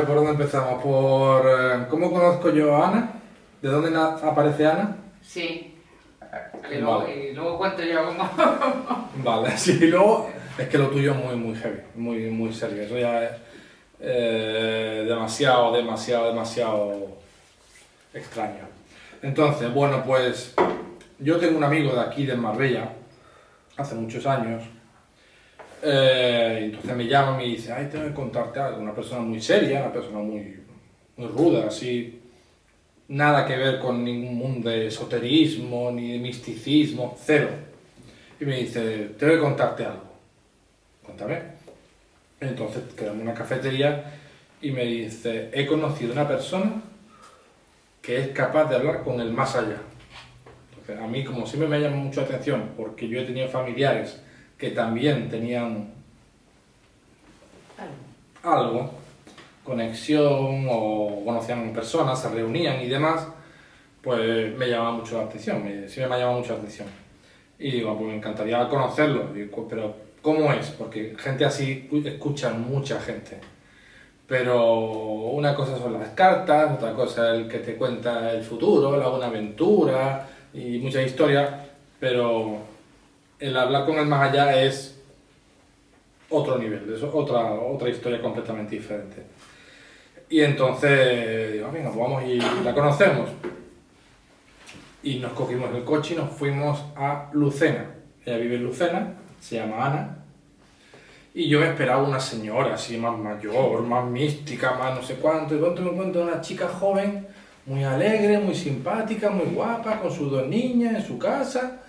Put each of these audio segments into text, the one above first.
¿Por dónde empezamos? ¿Por cómo conozco yo a Ana? ¿De dónde aparece Ana? Sí. Vale. Y luego cuento yo cómo. Vale, sí, y luego es que lo tuyo es muy heavy, muy serio. Eso ya es demasiado extraño. Entonces, bueno, pues yo tengo un amigo de aquí, de Marbella, hace muchos años. Entonces me llama y me dice, ay, tengo que contarte algo. Una persona muy seria, una persona muy ruda, así. Nada que ver con ningún mundo de esoterismo, ni de misticismo, cero. Y me dice, tengo que contarte algo. Cuéntame. Entonces quedamos en una cafetería y me dice, he conocido una persona que es capaz de hablar con el más allá. Entonces, a mí, como siempre me llama mucho la atención, porque yo he tenido familiares que también tenían algo, conexión o conocían personas, se reunían y demás, pues me llama mucho la atención, siempre me ha llamado mucho la atención. Y digo, pues me encantaría conocerlo, digo, pero ¿cómo es? Porque gente así escucha mucha gente. Pero una cosa son las cartas, otra cosa es el que te cuenta el futuro, la buena aventura y muchas historias, pero el hablar con el más allá es otro nivel, es otra historia completamente diferente. Y entonces digo, venga, pues vamos y la conocemos. Y nos cogimos el coche y nos fuimos a Lucena. Ella vive en Lucena, se llama Ana. Y yo me esperaba una señora así más mayor, más mística, más no sé cuánto. Y pronto me encuentro una chica joven, muy alegre, muy simpática, muy guapa, con sus dos niñas en su casa.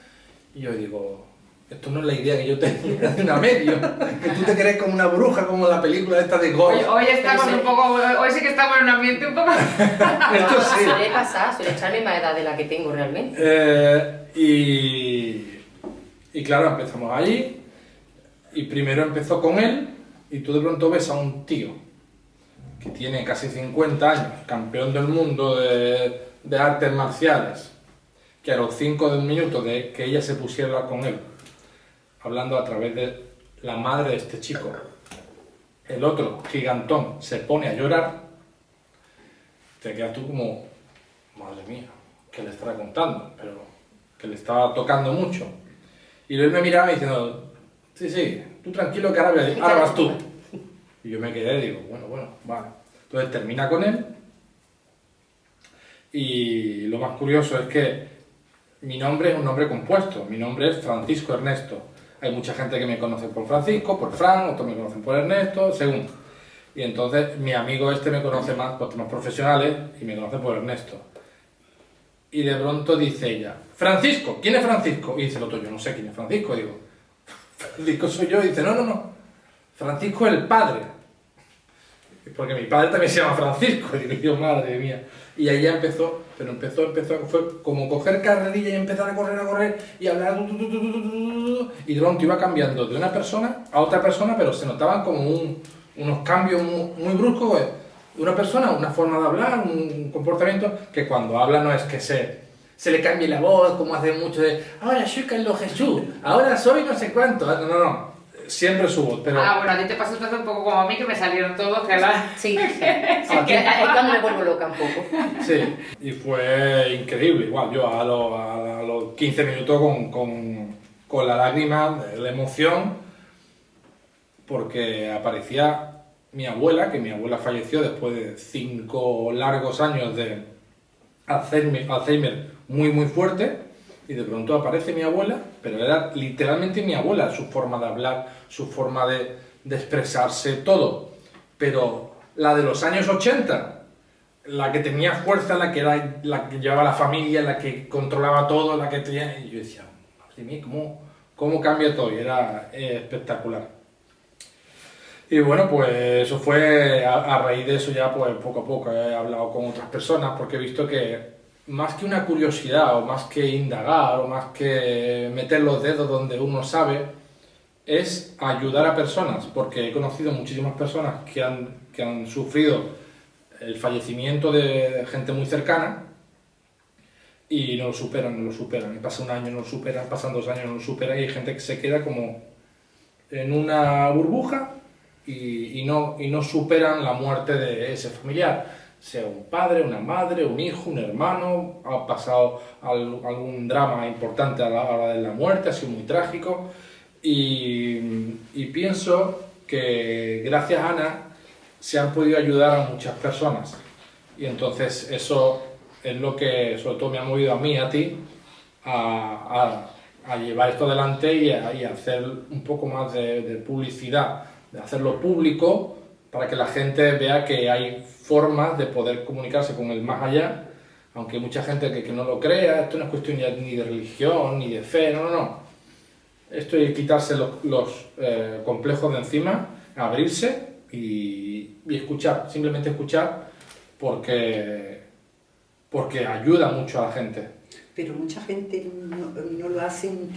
Y yo digo, esto no es la idea que yo tenía de una medio. Que tú te crees como una bruja, como la película esta de Ghost. Hoy estamos un poco. Hoy sí que estamos en un ambiente un poco. Esto sí. Suele pasar, suele echar la misma edad de la que tengo realmente. Y claro, empezamos allí. Y primero empezó con él. Y tú de pronto ves a un tío que tiene casi 50 años, campeón del mundo de artes marciales, que a los 5 minutos de que ella se pusiera a hablar con él, hablando a través de la madre de este chico, el otro gigantón se pone a llorar, te quedas tú como, madre mía, ¿qué le estará contando? Pero que le estaba tocando mucho. Y él me miraba diciendo, sí, tú tranquilo que ahora vas tú. Y yo me quedé y digo, bueno, vale. Entonces termina con él. Y lo más curioso es que mi nombre es un nombre compuesto. Mi nombre es Francisco Ernesto. Hay mucha gente que me conoce por Francisco, por Fran, otros me conocen por Ernesto, según. Y entonces mi amigo este me conoce más por temas profesionales y me conoce por Ernesto. Y de pronto dice ella, Francisco, ¿quién es Francisco? Y dice el otro, yo no sé quién es Francisco. Digo, Francisco soy yo. Y dice, no, Francisco es el padre. Porque mi padre también se llama Francisco. Y digo, madre mía. Y ahí ya empezó, fue como coger carrerilla y empezar a correr y hablar. Y de pronto iba cambiando de una persona a otra persona, pero se notaban como unos cambios muy bruscos. De una persona, una forma de hablar, un comportamiento que cuando habla no es que se le cambie la voz, como hace mucho de ahora soy Carlos Jesús, ahora soy no sé cuánto. No. Siempre su voz, pero... Bueno, a ti te pasó entonces un poco como a mí, que me salieron todos, que la... Sí, es cuando me vuelvo loca un poco. Sí, y fue increíble. Igual, yo a los 15 minutos con la lágrima, la emoción, porque aparecía mi abuela, que mi abuela falleció después de 5 largos años de Alzheimer muy fuerte. Y de pronto aparece mi abuela, pero era literalmente mi abuela, su forma de hablar, su forma de expresarse, todo. Pero la de los años 80, la que tenía fuerza, la que llevaba la familia, la que controlaba todo, la que tenía... Y yo decía, madre mía, ¿cómo cambia todo? Y era espectacular. Y bueno, pues eso fue, a raíz de eso ya pues poco a poco he hablado con otras personas porque he visto que más que una curiosidad o más que indagar o más que meter los dedos donde uno sabe, es ayudar a personas, porque he conocido muchísimas personas que han sufrido el fallecimiento de gente muy cercana y no lo superan. Y pasa un año, no lo superan, pasan 2 años, no lo superan y hay gente que se queda como en una burbuja y no superan la muerte de ese familiar, sea un padre, una madre, un hijo, un hermano, ha pasado algún drama importante a la hora de la muerte, ha sido muy trágico, y pienso que gracias a Ana se han podido ayudar a muchas personas, y entonces eso es lo que sobre todo me ha movido a mí, a ti, a llevar esto adelante y a hacer un poco más de publicidad, de hacerlo público para que la gente vea que hay formas de poder comunicarse con el más allá, aunque hay mucha gente que no lo crea. Esto no es cuestión ya ni de religión ni de fe, no. Esto es quitarse los complejos de encima, abrirse y escuchar, simplemente escuchar, porque ayuda mucho a la gente. Pero mucha gente no lo hacen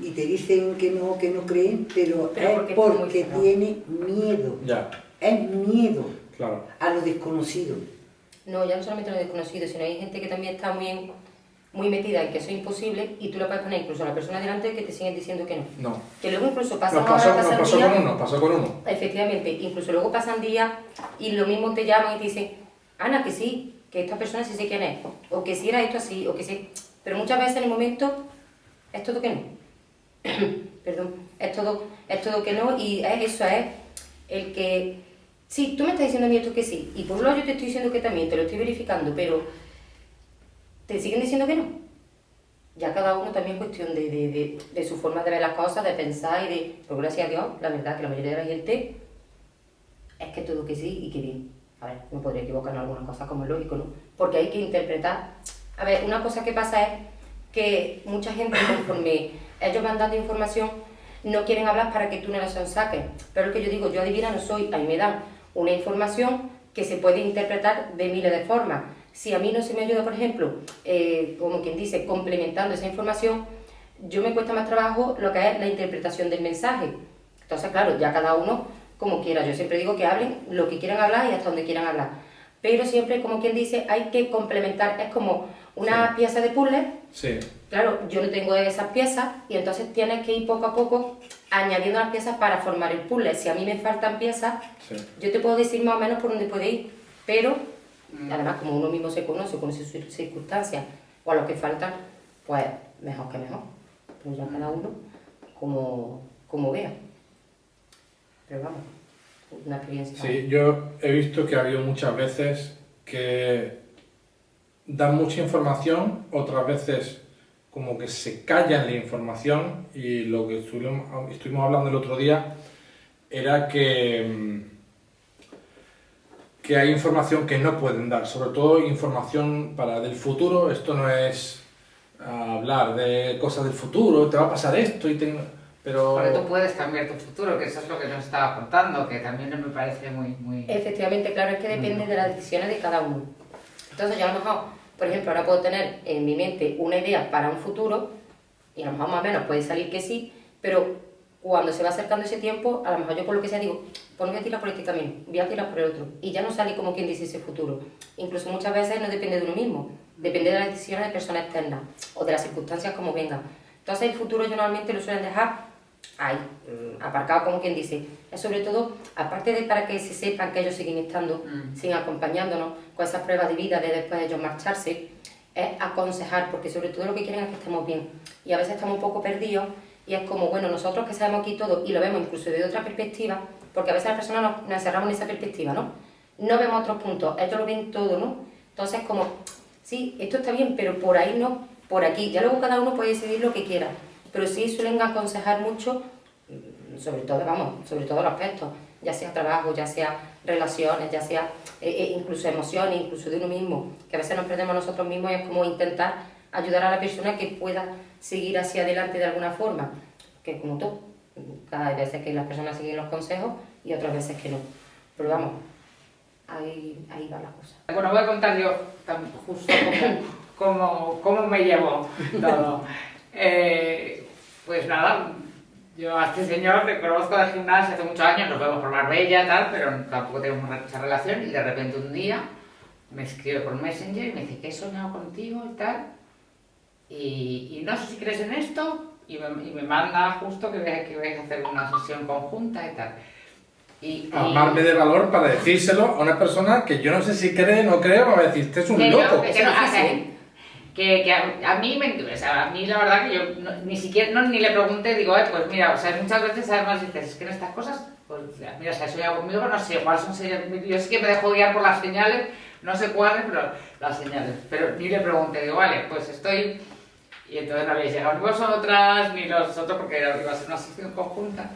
y te dicen que no creen, pero es porque tiene miedo. Ya. Es miedo, Claro. a lo desconocido. No, ya no solamente lo desconocido, sino hay gente que también está muy metida en que eso es imposible y tú lo puedes poner incluso a la persona delante que te siguen diciendo que no. No. Que luego incluso pasan Nos pasó días, con uno. efectivamente, incluso luego pasan días y lo mismo te llaman y te dicen, Ana, que sí, que esta persona sí sé quién es, o que si era esto así, o que sí. Pero muchas veces en el momento es todo que no. Perdón, es todo que no, y eso es el que, sí, tú me estás diciendo a mí esto que sí, y por un lado yo te estoy diciendo que también, te lo estoy verificando, pero te siguen diciendo que no. Ya cada uno también es cuestión de su forma de ver las cosas, de pensar y de, por gracias a Dios, la verdad que la mayoría de la gente es que todo que sí y que bien. A ver, me podría equivocar en algunas cosas como es lógico, ¿no? Porque hay que interpretar. A ver, una cosa que pasa es que mucha gente, conforme ellos van dando información, no quieren hablar para que tú no la saques. Pero lo que yo digo, yo adivina no soy, a mí me dan una información que se puede interpretar de miles de formas. Si a mí no se me ayuda, por ejemplo, como quien dice, complementando esa información, yo me cuesta más trabajo lo que es la interpretación del mensaje. Entonces, claro, ya cada uno como quiera. Yo siempre digo que hablen lo que quieran hablar y hasta donde quieran hablar. Pero siempre, como quien dice, hay que complementar. Es como una pieza de puzzle. Sí. Claro, yo no tengo esas piezas y entonces tienes que ir poco a poco añadiendo las piezas para formar el puzzle. Si a mí me faltan piezas, yo te puedo decir más o menos por dónde puede ir, pero además como uno mismo se conoce sus circunstancias o a lo que faltan, pues mejor que mejor. Pues ya cada uno como vea. Pero vamos, una experiencia. Sí, yo he visto que ha habido muchas veces que dan mucha información, otras veces como que se callan la información, y lo que estuvimos hablando el otro día era que hay información que no pueden dar, sobre todo información del futuro. Esto no es hablar de cosas del futuro, te va a pasar esto, pero... Porque tú puedes cambiar tu futuro, que eso es lo que nos estaba contando, que también me parece muy... Efectivamente, claro, es que depende de las decisiones de cada uno. Entonces yo a lo mejor, por ejemplo, ahora puedo tener en mi mente una idea para un futuro, y a lo mejor más o menos puede salir que sí, pero cuando se va acercando ese tiempo, a lo mejor yo por lo que sea digo, pues no voy a tirar por este camino, voy a tirar por el otro, y ya no sale como quien dice ese futuro. Incluso muchas veces no depende de uno mismo, depende de las decisiones de personas externas, o de las circunstancias como vengan. Entonces el futuro yo normalmente lo suelen dejar ahí, aparcado como quien dice. Es sobre todo, aparte de para que se sepan que ellos siguen estando, siguen acompañándonos con esas pruebas de vida de después de ellos marcharse, es aconsejar, porque sobre todo lo que quieren es que estemos bien. Y a veces estamos un poco perdidos y es como, bueno, nosotros que sabemos aquí todo y lo vemos incluso desde otra perspectiva, porque a veces las personas nos encerramos en esa perspectiva, ¿no? No vemos otros puntos, ellos lo ven todo, ¿no? Entonces como, sí, esto está bien, pero por ahí no, por aquí. Ya luego cada uno puede decidir lo que quiera. Pero sí suelen aconsejar mucho, sobre todo los aspectos, ya sea trabajo, ya sea relaciones, ya sea incluso emociones, incluso de uno mismo, que a veces nos perdemos nosotros mismos y es como intentar ayudar a la persona que pueda seguir hacia adelante de alguna forma, que como tú, cada vez que las personas siguen los consejos y otras veces que no. Pero vamos, ahí va la cosa. Bueno, voy a contar yo justo cómo me llevo todo. Pues nada, yo a este señor le conozco del gimnasio hace muchos años, nos vemos por Marbella, tal, pero tampoco tenemos mucha relación, y de repente un día me escribe por Messenger y me dice que he soñado contigo y tal, y no sé si crees en esto, y me manda justo que vais a hacer una sesión conjunta y tal. armarme de valor para decírselo a una persona que yo no sé si cree, no cree, o va a decir, este es un loco. A mí o sea, a mí la verdad que yo ni siquiera ni le pregunté, digo, pues mira, o sea, muchas veces además dices, es que en estas cosas, pues mira, o sea, eso ya conmigo, no sé cuáles son señales, yo sí que me dejo guiar por las señales, no sé cuáles, pero las señales, pero ni le pregunté, digo, vale, pues estoy, y entonces no habéis llegado ni vosotras, ni los otros, porque iba a ser una sesión conjunta.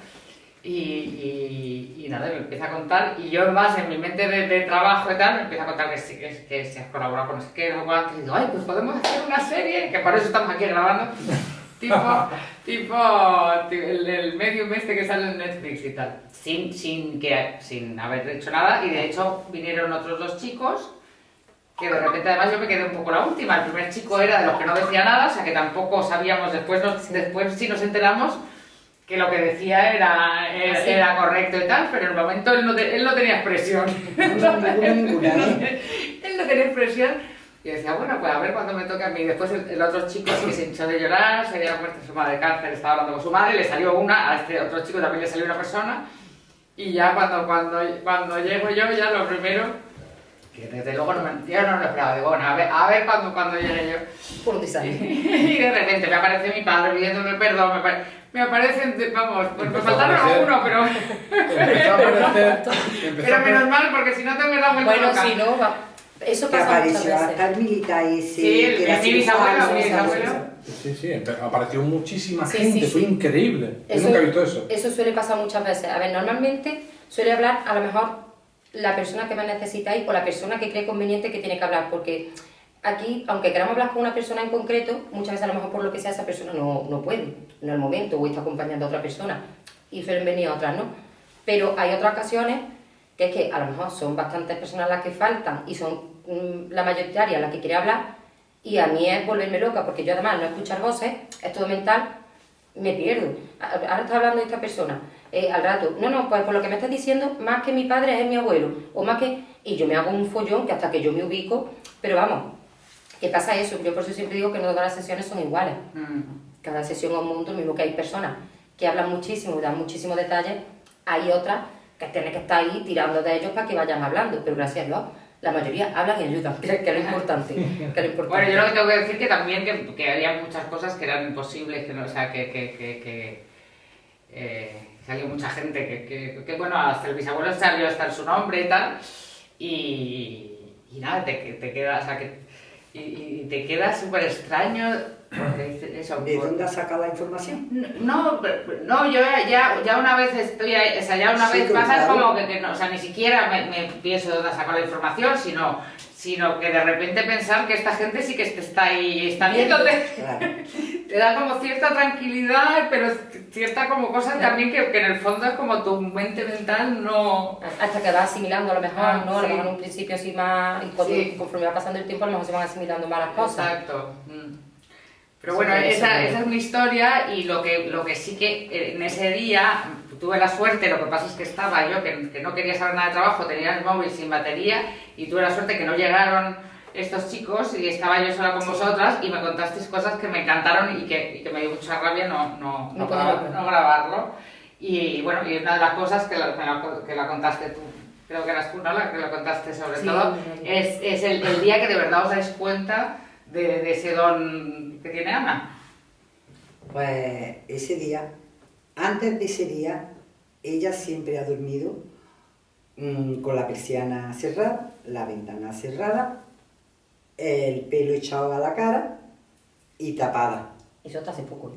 Y nada, me empieza a contar, y yo más en mi mente de trabajo y tal, me empieza a contar que sí, que se ha colaborado con Esquerra, y digo, ay, pues podemos hacer una serie, que por eso estamos aquí grabando, tipo el medium este que sale en Netflix y tal, sin haber hecho nada, y de hecho vinieron otros dos chicos, que de repente además yo me quedé un poco la última, el primer chico era de los que no decía nada, o sea que tampoco sabíamos, después sí nos enteramos, que lo que decía era correcto y tal, pero en el momento él no tenía expresión. Él no tenía expresión. Y decía, bueno, pues a ver cuándo me toca a mí. Después el otro chico sí que se hinchó de llorar, se había muerto su madre de cáncer, estaba hablando con su madre, le salió una, a este otro chico también le salió una persona. Y ya cuando llego yo, ya lo primero, que desde luego yo no lo esperaba, digo, bueno, a ver cuando llegue yo. Por un Y de repente me aparece mi padre pidiéndome perdón, me aparecen, vamos, pues me faltaron uno, pero... pero menos mal, porque si no te me da vuelta bueno, loca. Si no, eso que pasa apareció muchas veces. hasta el militar ese. Sí, mi bisabuelo. Sí, apareció muchísima Sí, gente, sí, fue sí. increíble. Yo nunca he visto eso. Eso suele pasar muchas veces. A ver, normalmente suele hablar a lo mejor la persona que más necesitáis o la persona que cree conveniente que tiene que hablar, porque aquí, aunque queramos hablar con una persona en concreto, muchas veces a lo mejor por lo que sea esa persona no puede, no es el momento, o está acompañando a otra persona, y suelen venir otras, ¿no? Pero hay otras ocasiones que es que a lo mejor son bastantes personas las que faltan y son la mayoritaria las que quiere hablar, y a mí es volverme loca, porque yo además no escuchar voces, es todo mental, me pierdo. Ahora está hablando esta persona, al rato, no, pues por lo que me estás diciendo, más que mi padre es mi abuelo, o más que... Y yo me hago un follón que hasta que yo me ubico, pero vamos, ¿qué pasa eso? Yo por eso siempre digo que no todas las sesiones son iguales. Cada sesión es un mundo, mismo que hay personas que hablan muchísimo y dan muchísimos detalles, hay otras que tienen que estar ahí tirando de ellos para que vayan hablando, pero gracias a Dios, la mayoría hablan y ayudan, que es lo importante. Bueno, yo lo que tengo que decir que también que había muchas cosas que eran imposibles, que no, o sea, salió mucha gente, que bueno, hasta el bisabuelo salió hasta su nombre y tal, y nada, te queda, o sea, y te queda súper extraño, porque dices eso. ¿De dónde has sacado la información? No, yo ya una vez estoy ahí, o sea, ya una vez pasa es como que no, o sea, ni siquiera me pienso de dónde has sacado la información, sino que de repente pensar que esta gente sí que está ahí, está viéndote. Claro. Te da como cierta tranquilidad, pero cierta como cosa también que en el fondo es como tu mente mental no... Hasta que vas asimilando a lo mejor, ¿no? A lo Sí. mejor en un principio sí más, y conforme va pasando el tiempo a lo mejor se van asimilando más las cosas. Exacto. Pero bueno, esa es mi historia, y lo que sí que en ese día tuve la suerte, lo que pasa es que estaba yo, que no quería saber nada de trabajo, tenía el móvil sin batería, y tuve la suerte que no llegaron estos chicos y estaba yo sola con vosotras y me contasteis cosas que me encantaron y que me dio mucha rabia no grabarlo. Y bueno, y una de las cosas que la contaste tú, creo que eras tú, ¿no? La que lo contaste sobre todo, es el día que de verdad os dais cuenta de ese don que tiene Ana. Pues ese día, antes de ese día, ella siempre ha dormido con la persiana cerrada, la ventana cerrada, el pelo echado a la cara y tapada. Eso hasta hace poco.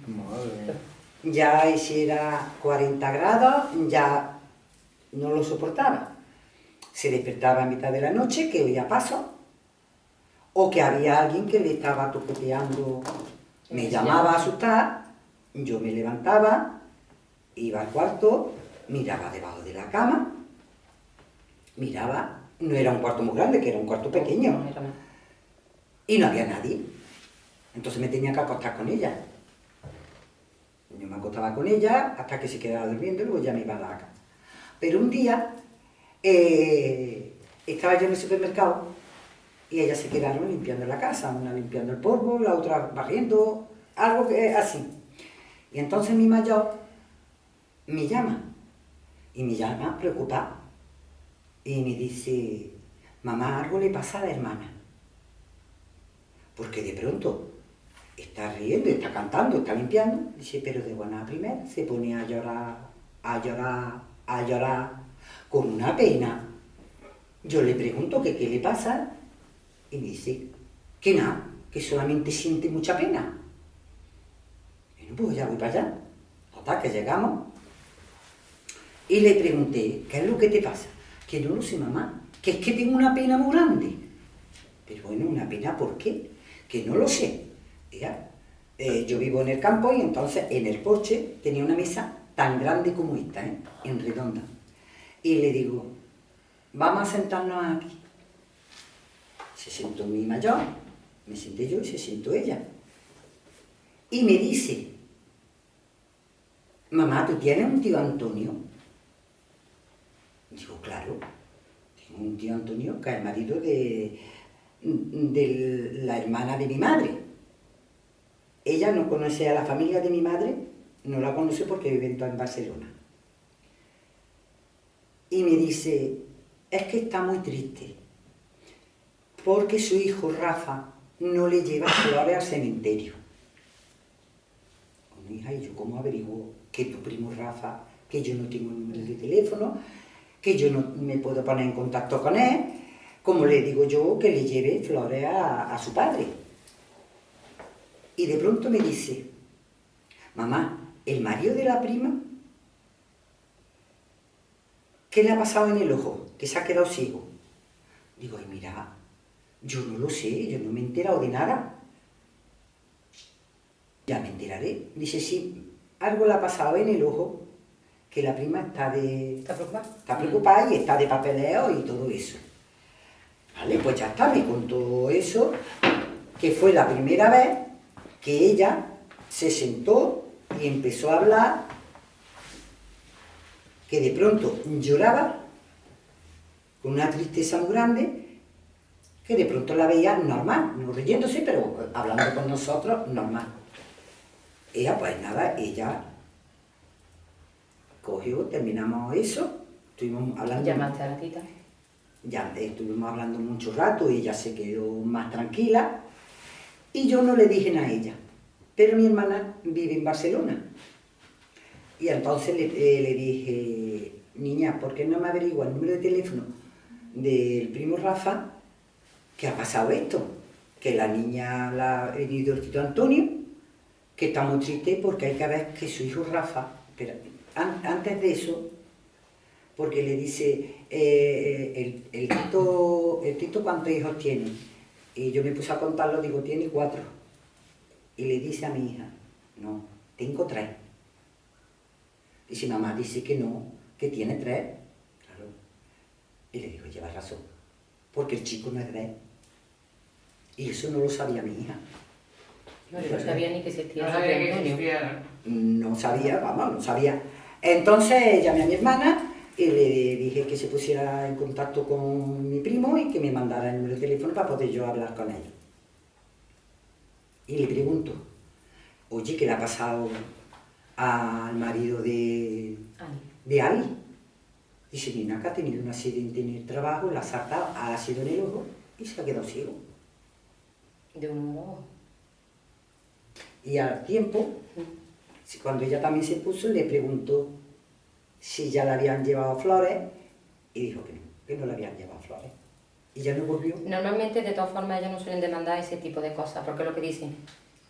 Madre. Ya hiciera 40 grados, ya no lo soportaba. Se despertaba a mitad de la noche, que oía pasos, o que había alguien que le estaba toqueteando. Me llamaba a asustar, yo me levantaba, iba al cuarto, miraba debajo de la cama, miraba, no era un cuarto muy grande, que era un cuarto pequeño, y no había nadie. Entonces me tenía que acostar con ella. Yo me acostaba con ella hasta que se quedaba durmiendo y luego ya me iba a la cama. Pero un día estaba yo en el supermercado y ellas se quedaron limpiando la casa, una limpiando el polvo, la otra barriendo, algo así. Y entonces mi mayor me llama Y me llama preocupada. Y me dice, mamá, algo le pasa a la hermana. Porque de pronto está riendo, está cantando, está limpiando. Dice, pero de buena primera se pone a llorar, a llorar, a llorar, con una pena. Yo le pregunto que qué le pasa y me dice que nada, que solamente siente mucha pena. Bueno, pues ya voy para allá. Total, que llegamos y le pregunté, ¿qué es lo que te pasa? Que no lo sé, mamá, que es que tengo una pena muy grande. Pero bueno, ¿una pena por qué? Que no lo sé. Ya, yo vivo en el campo y entonces en el porche tenía una mesa tan grande como esta, en redonda. Y le digo, vamos a sentarnos aquí. Se sentó mi mayor, me senté yo y se sentó ella. Y me dice, mamá, ¿tú tienes un tío Antonio? Digo, claro, tengo un tío Antonio que es el marido de la hermana de mi madre. Ella no conoce a la familia de mi madre, no la conoce porque vive en Barcelona. Y me dice, es que está muy triste, porque su hijo Rafa no le lleva flores al cementerio. Bueno, hija, ¿y yo cómo averiguo que tu primo Rafa, que yo no tengo número de teléfono, que yo no me puedo poner en contacto con él? ¿Cómo le digo yo que le lleve flores a su padre? Y de pronto me dice, mamá, el marido de la prima, ¿qué le ha pasado en el ojo? Que se ha quedado ciego. Digo, ay, mira, yo no lo sé, yo no me he enterado de nada. Ya me enteraré. Dice, sí, algo le ha pasado en el ojo, que la prima está preocupada. Está preocupada y está de papeleo y todo eso. Vale, pues ya está, me contó eso, que fue la primera vez que ella se sentó y empezó a hablar, que de pronto lloraba con una tristeza muy grande, que de pronto la veía normal, no riéndose, pero hablando con nosotros normal. Ella, pues nada, ella cogió, terminamos eso, estuvimos hablando... ¿Llamaste a la tita? Ya estuvimos hablando mucho rato y ella se quedó más tranquila y yo no le dije nada a ella, pero mi hermana vive en Barcelona y entonces le dije, niña, ¿por qué no me averigua el número de teléfono del primo Rafa? Que ha pasado esto, que la niña la ha venido el tito Antonio, que está muy triste porque hay que ver que su hijo Rafa, pero antes de eso, porque le dice, el tito ¿cuántos hijos tiene? Y yo me puse a contarlo, digo, tiene 4. Y le dice a mi hija, no, tengo 3. Dice, mamá dice que no, que tiene 3. Claro. Y le digo, llevas razón, porque el chico no es de él. Y eso no lo sabía mi hija. No sabía ni que existía. No sabía que existía. No sabía, vamos, no sabía. Entonces llamé a mi hermana y le dije que se pusiera en contacto con mi primo y que me mandara el número de teléfono para poder yo hablar con él. Y le pregunto, oye, ¿qué le ha pasado al marido de Ali? Dice, mira, que ha tenido un accidente en el trabajo, la ha saltado, ha sido en el ojo y se ha quedado ciego. De un ojo. Y al tiempo, cuando ella también se puso, le preguntó si ya le habían llevado flores y dijo que no le habían llevado flores. Y ya no volvió. Normalmente, de todas formas, ellos no suelen demandar ese tipo de cosas, porque es lo que dicen.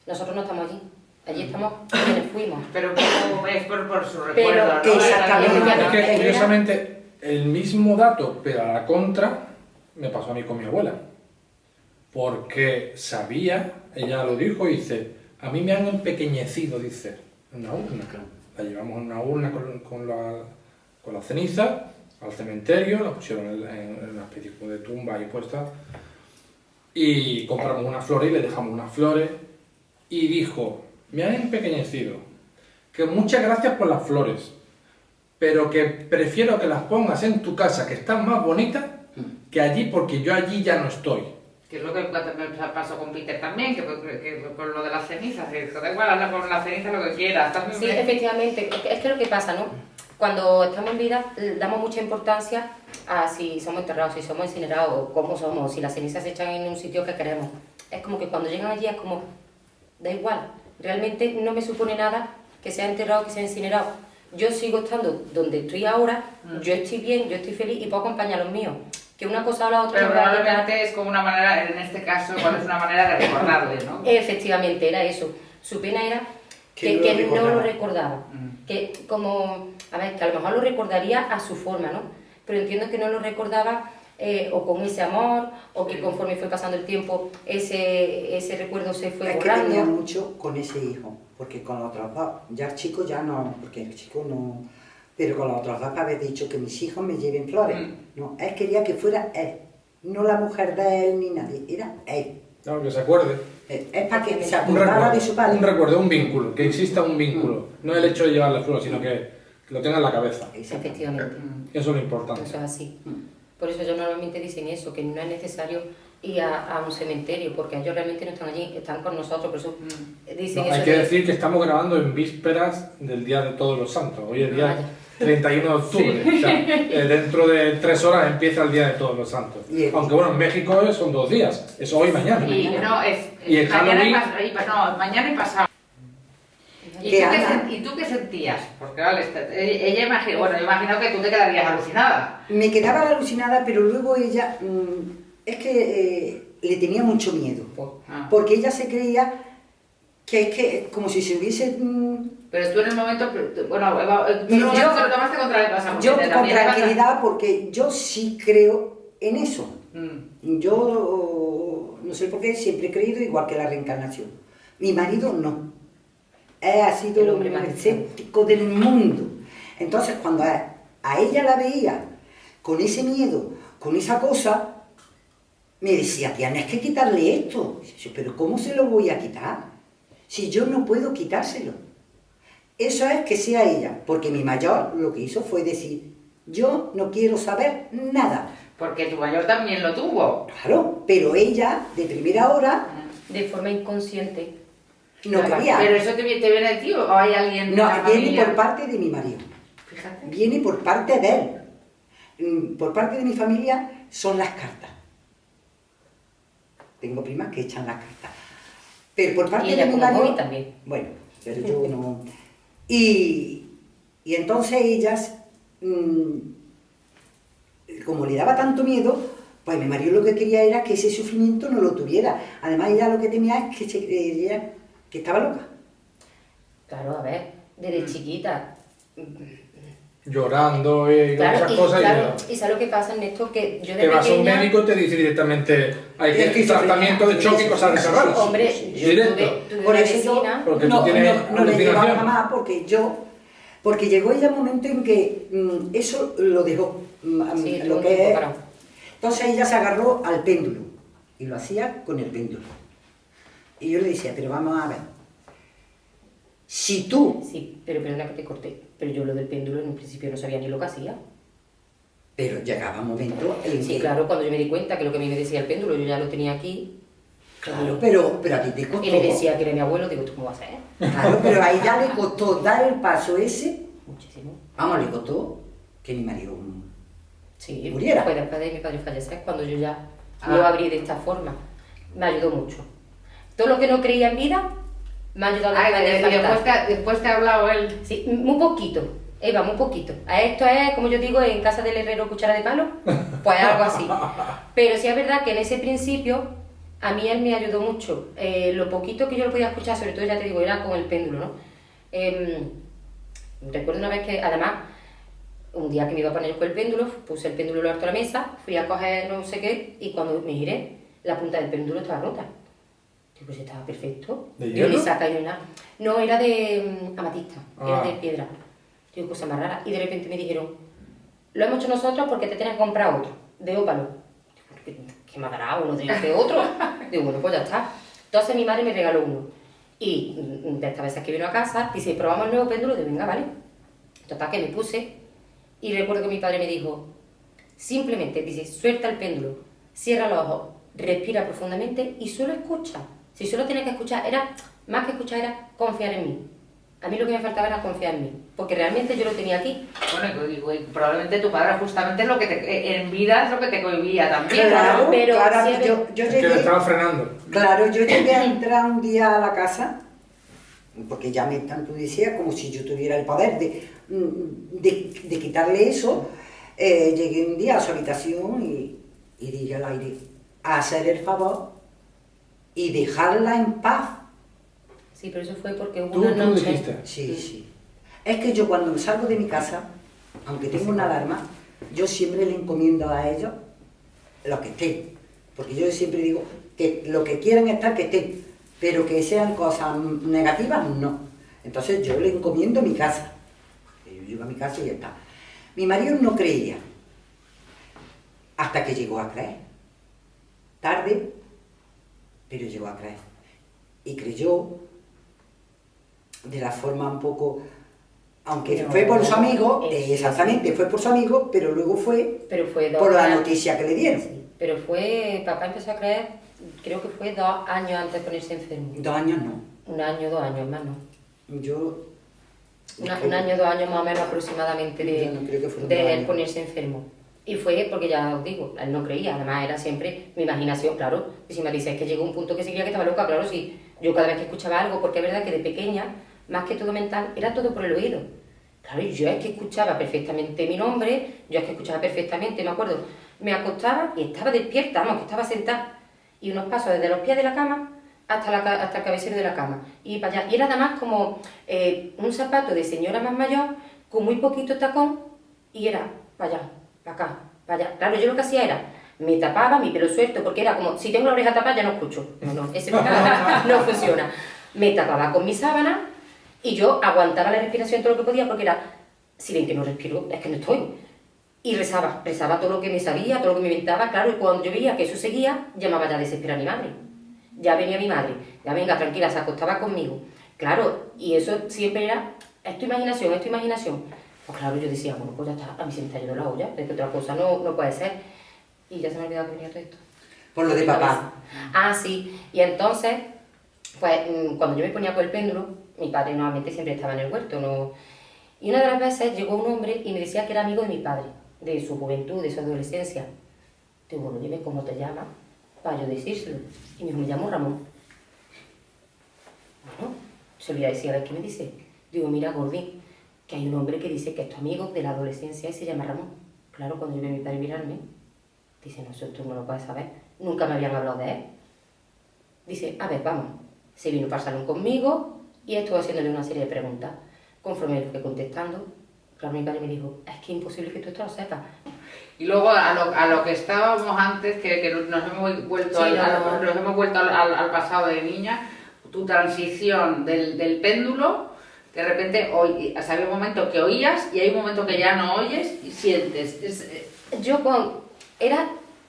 Nosotros no estamos allí. Allí estamos quienes fuimos. Pero es por su recuerdo, ¿no? Exactamente. Es que, curiosamente, el mismo dato, pero a la contra, me pasó a mí con mi abuela. Porque sabía, ella lo dijo, dice, a mí me han empequeñecido, dice, en una urna. La llevamos en una urna con la ceniza al cementerio, la pusieron en una especie de tumba ahí puesta, y compramos unas flores y le dejamos unas flores, y dijo, me han empequeñecido, que muchas gracias por las flores, pero que prefiero que las pongas en tu casa, que están más bonitas, que allí, porque yo allí ya no estoy. Que es lo que me pasó con Peter también, que con lo de las cenizas, que da igual, habla con la ceniza lo que quieras. Sí, efectivamente, es que lo que pasa, ¿no? Cuando estamos en vida, damos mucha importancia a si somos enterrados, si somos incinerados, o cómo somos, si las cenizas se echan en un sitio que queremos. Es como que cuando llegan allí es como, da igual, realmente no me supone nada que sea enterrado, que sea incinerado. Yo sigo estando donde estoy ahora, yo estoy bien, yo estoy feliz y puedo acompañar a los míos. Que una cosa o la otra... Pero probablemente es como una manera, en este caso, igual es una manera de recordarle, ¿no? Efectivamente, era eso. Su pena era que no lo recordaba. Que como, a ver, que a lo mejor lo recordaría a su forma, ¿no? Pero entiendo que no lo recordaba o con ese amor, o que conforme fue pasando el tiempo, ese recuerdo se fue Es que borrando. tenía mucho con ese hijo, porque con los otros dos, ya el chico ya no, porque el chico no... Pero con los otros dos había dicho que mis hijos me lleven flores. No, él quería que fuera él, no la mujer de él ni nadie, era él. Claro, que se acuerde. Es para que se Un acordara de su padre. recuerdo, un vínculo, que exista un vínculo. No el hecho de llevar la flor, sino que lo tenga en la cabeza. Efectivamente. Eso es lo importante. Eso es así. Por eso ellos normalmente dicen eso, que no es necesario ir a un cementerio, porque ellos realmente no están allí, están con nosotros, por eso dicen No, eso. hay que decir que estamos grabando en vísperas del Día de Todos los Santos. Hoy es día 31 de octubre. O sea, dentro de 3 horas empieza el Día de Todos los Santos. Aunque bueno, en México son 2 días. Es hoy y mañana. Y no, Y el mañana Halloween... no, mañana y pasado. ¿Y tú qué sentías? Porque vale, ella imagino, bueno, yo imagino que tú te quedarías alucinada. Me quedaba alucinada, pero luego ella, es que le tenía mucho miedo, porque ella se creía que es que como si se hubiese... Pero tú en el momento, bueno, tú en el momento te lo tomaste contra el pasado. Yo con tranquilidad, porque yo sí creo en eso. Yo no sé por qué siempre he creído igual que la reencarnación. Mi marido no. Él ha sido el hombre más escéptico del mundo. Entonces cuando a ella la veía con ese miedo, con esa cosa, me decía, tienes que quitarle esto. Y yo, pero ¿cómo se lo voy a quitar? Si yo no puedo quitárselo. Eso es que sea ella, porque mi mayor lo que hizo fue decir, yo no quiero saber nada. Porque tu mayor también lo tuvo. Claro, pero ella, de primera hora, De forma inconsciente. no quería. ¿Pero eso te viene de ti o hay alguien de No, la viene familia? por parte de mi marido. Fíjate. Viene por parte de él. Por parte de mi familia son las cartas. Tengo primas que echan las cartas. Pero por parte Y ella de mi como marido... hobby también. Bueno, pero yo no... Y entonces ellas, como le daba tanto miedo, pues mi marido lo que quería era que ese sufrimiento no lo tuviera. Además ella lo que temía es que se creía que estaba loca. Claro, a ver, desde chiquita. Llorando y con Claro, esas y, cosas. claro, y ¿sabes lo que pasa, Ernesto? Que yo de Que vas a un pequeña... médico y te dice directamente hay que tratamiento de choque y cosas de esas raras. Hombre, yo Directo. tuve Por una eso yo vecina... Porque tú tienes no le llevaba alucinación. jamás, porque llegó ella un momento en que eso lo dejó, Sí, lo tuvo un que tiempo es. parado. Entonces ella se agarró al péndulo y lo hacía con el péndulo. Y yo le decía, pero vamos a ver, si tú, Sí, pero perdona que te corté. Pero yo lo del péndulo en un principio no sabía ni lo que hacía. pero llegaba un momento en Sí, que, claro, cuando yo me di cuenta que lo que a mí me decía el péndulo yo ya lo tenía aquí. claro, pero a ti te costó. Y le decía que era mi abuelo, digo, ¿tú cómo vas a hacer? Claro, pero a ella le costó dar el paso ese, Muchísimo. vamos, le costó que mi marido Sí, muriera. fue después de mi padre fallecer, cuando yo ya lo abrí de esta forma. Me ayudó mucho. Todo lo que no creía en vida, me ha ayudado a Y después te ha hablado él. Sí, muy poquito, Eva, muy poquito. A esto es, como yo digo, en casa del herrero cuchara de palo, pues algo así. Pero sí es verdad que en ese principio, a mí él me ayudó mucho. Lo poquito que yo lo podía escuchar, sobre todo, ya te digo, era con el péndulo, ¿no? Recuerdo una vez que, además, un día que me iba a poner con el péndulo, puse el péndulo lo alto de la mesa, fui a coger no sé qué, y cuando me giré, la punta del péndulo estaba rota. Digo, pues estaba perfecto. ¿De Digo, ni hierro? saca ni nada. No, era de amatista, era Ah. de piedra. Digo, cosa más rara. Y de repente me dijeron, lo hemos hecho nosotros porque te tienes que comprar otro, de ópalo. Digo, ¿qué me dará uno de otro? Digo, bueno, pues ya está. Entonces mi madre me regaló uno. Y de esta vez que vino a casa, dice, probamos el nuevo péndulo. Digo, venga, vale. Total, que me puse. Y recuerdo que mi padre me dijo, simplemente, dice, suelta el péndulo, cierra los ojos, respira profundamente y solo escucha. Si solo tienes que escuchar, era, más que escuchar, era confiar en mí. A mí lo que me faltaba era confiar en mí, porque realmente yo lo tenía aquí. Bueno, y probablemente tu padre justamente es lo que en vida es lo que te cohibía también. Claro, pero claro, sí, yo Es que le llegué, estaba frenando. claro, yo llegué a entrar un día a la casa, porque ya me tanto decía como si yo tuviera el poder de quitarle eso. Llegué un día a su habitación y dije al aire, hacer el favor y dejarla en paz. Sí, pero eso fue porque hubo ¿Tú una noche... dijiste? Sí, sí. Es que yo cuando salgo de mi casa, aunque tengo una alarma, yo siempre le encomiendo a ellos lo que estén. Porque yo siempre digo que lo que quieran estar, que estén. Pero que sean cosas negativas, no. Entonces yo le encomiendo mi casa. Yo llego a mi casa y ya está. Mi marido no creía. Hasta que llegó a creer. Tarde, pero llegó a creer. Y creyó de la forma un poco, aunque No, fue por su amigo, es- exactamente, fue por su amigo, pero luego fue Pero fue por la años- noticia que le dieron. Sí, pero fue... Papá empezó a creer, creo que fue 2 años antes de ponerse enfermo. 2 años no. 1 año, 2 años más, ¿no? Yo... Un año, 2 años más o menos aproximadamente Yo no creo que fueron de 2 él años. ponerse enfermo. Y fue porque ya os digo, él no creía, además era siempre mi imaginación, claro. Y si me dices que llegó un punto que se creía que estaba loca, claro, sí. Yo cada vez que escuchaba algo, porque es verdad que de pequeña, más que todo mental, era todo por el oído. Claro, y yo es que escuchaba perfectamente mi nombre, yo es que escuchaba perfectamente, me acuerdo, me acostaba y estaba despierta, vamos, que estaba sentada. Y unos pasos desde los pies de la cama hasta el cabecero de la cama. Y para allá. Y era nada más como un zapato de señora más mayor, con muy poquito tacón, y era para allá, para acá, para allá. Claro, yo lo que hacía era, me tapaba mi pelo suelto, porque era como, si tengo la oreja tapada ya no escucho. No, ese no funciona. Me tapaba con mi sábana y yo aguantaba la respiración todo lo que podía, porque era, si ven que no respiro, es que no estoy. Y rezaba todo lo que me sabía, todo lo que me inventaba, claro, y cuando yo veía que eso seguía, llamaba ya desesperada a mi madre. Ya venía mi madre, ya venga, tranquila, se acostaba conmigo. Claro, y eso siempre era, es tu imaginación, es tu imaginación. Pues claro, yo decía, bueno, pues ya está, a mí se me está yendo la olla, es que otra cosa no puede ser. Y ya se me ha olvidado que venía todo esto. Por lo de papá. Ah, sí, y entonces, pues cuando yo me ponía con el péndulo, mi padre normalmente siempre estaba en el huerto, ¿no? Y una de las veces llegó un hombre y me decía que era amigo de mi padre, de su juventud, de su adolescencia. Digo, bueno, dime cómo te llamas, para yo decírselo. Y me dijo, me llamo Ramón. Bueno, se lo voy a decir, a ver qué me dice. Digo, mira, Gordín, que hay un hombre que dice que es tu amigo de la adolescencia y se llama Ramón. Claro, cuando yo vi a mi padre mirarme, dice, no, eso tú no lo puedes saber, nunca me habían hablado de él. Dice, a ver, vamos. Se vino para el salón conmigo y estuvo haciéndole una serie de preguntas. Conforme le fui contestando, claro, mi padre me dijo, es que es imposible que tú esto lo sepas. Y luego a lo que estábamos antes, que nos hemos vuelto, Sí, nos hemos vuelto al pasado de niña, tu transición del péndulo, de repente había un momento que oías y hay un momento que ya no oyes y sientes.